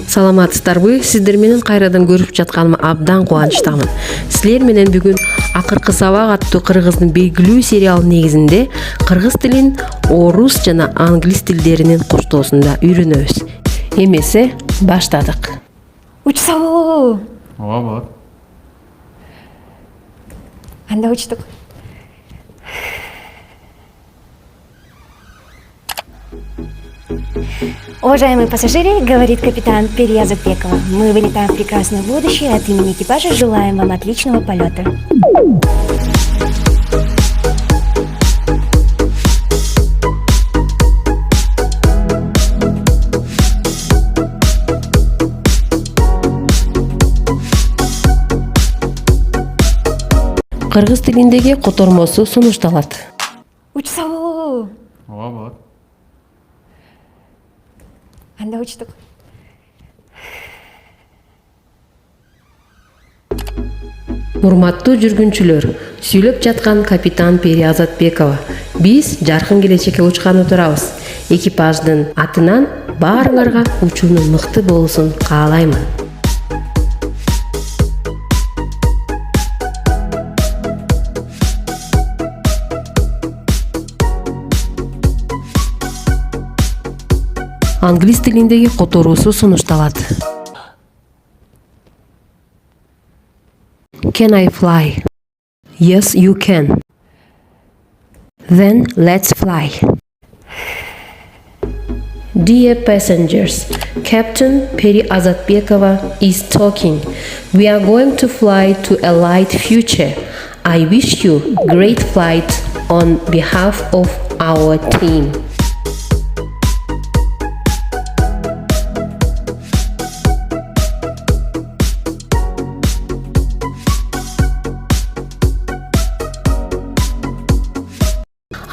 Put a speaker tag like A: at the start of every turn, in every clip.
A: Саламатсыздарбы? Сиздер менен кайрадан көрүп жатканыма абдан кубанычтамын. Силер менен бүгүн акыркы сабак аттуу кыргыздын белгилүү сериалынын негизинде кыргыз тилин орус жана англис тилдеринин коштоосунда үйрөнөбүз. Эмесе баштадык.
B: Учсабуу.
C: Ооба болот.
B: Анда учтук. Уважаемые пассажиры, говорит капитан Перьязапекова, мы вылетаем в прекрасное будущее. От имени экипажа желаем вам отличного полета.
A: Кыргыз тилиндеги котормосу сунушталат.
B: Учсабуу.
C: Ооба болот.
B: Анда учтук.
A: Урматтуу жүргүнчүлөр, сүйлөп жаткан капитан Перьязапекова. Биз жаркын келечекке учканы турабыз. Экипаждын атынан баарыңарга учуунун мыкты болуусун каалаймын. Англис тилиндеги которуусу сунушталат. Can I fly? Yes, you can. Then let's fly. Dear passengers, Captain Perьязапекова is talking. We are going to fly to a light future. I wish you great flight on behalf of our team.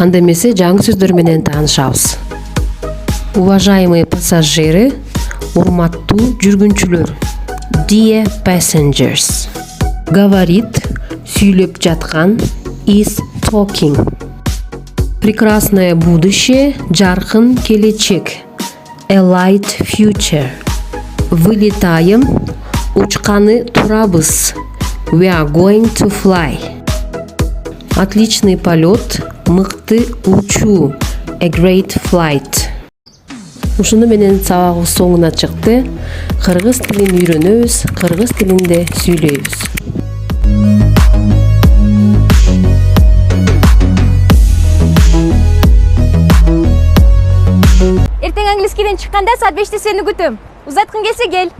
A: Анда эмесе жаңы сөздөр менен таанышабыз. Уважаемые пассажиры, урматтуу жүргүнчүлөр. Dear passengers. Говорит, сүйлөп жаткан, is talking. Прекрасное будущее, жаркын келечек. A light future. Вылетаем, учканы турабыз. We are going to fly. Отличный полет, мыкты учуу. A great flight. Ушуну менен сабагыбыз соңуна чыкты. Кыргыз тилин үйрөнөбүз, кыргыз тилинде сүйлөйбүз.
B: Эртең англискийден чыкканда саат 5-те сени күтөм. Узаткың келсе кел.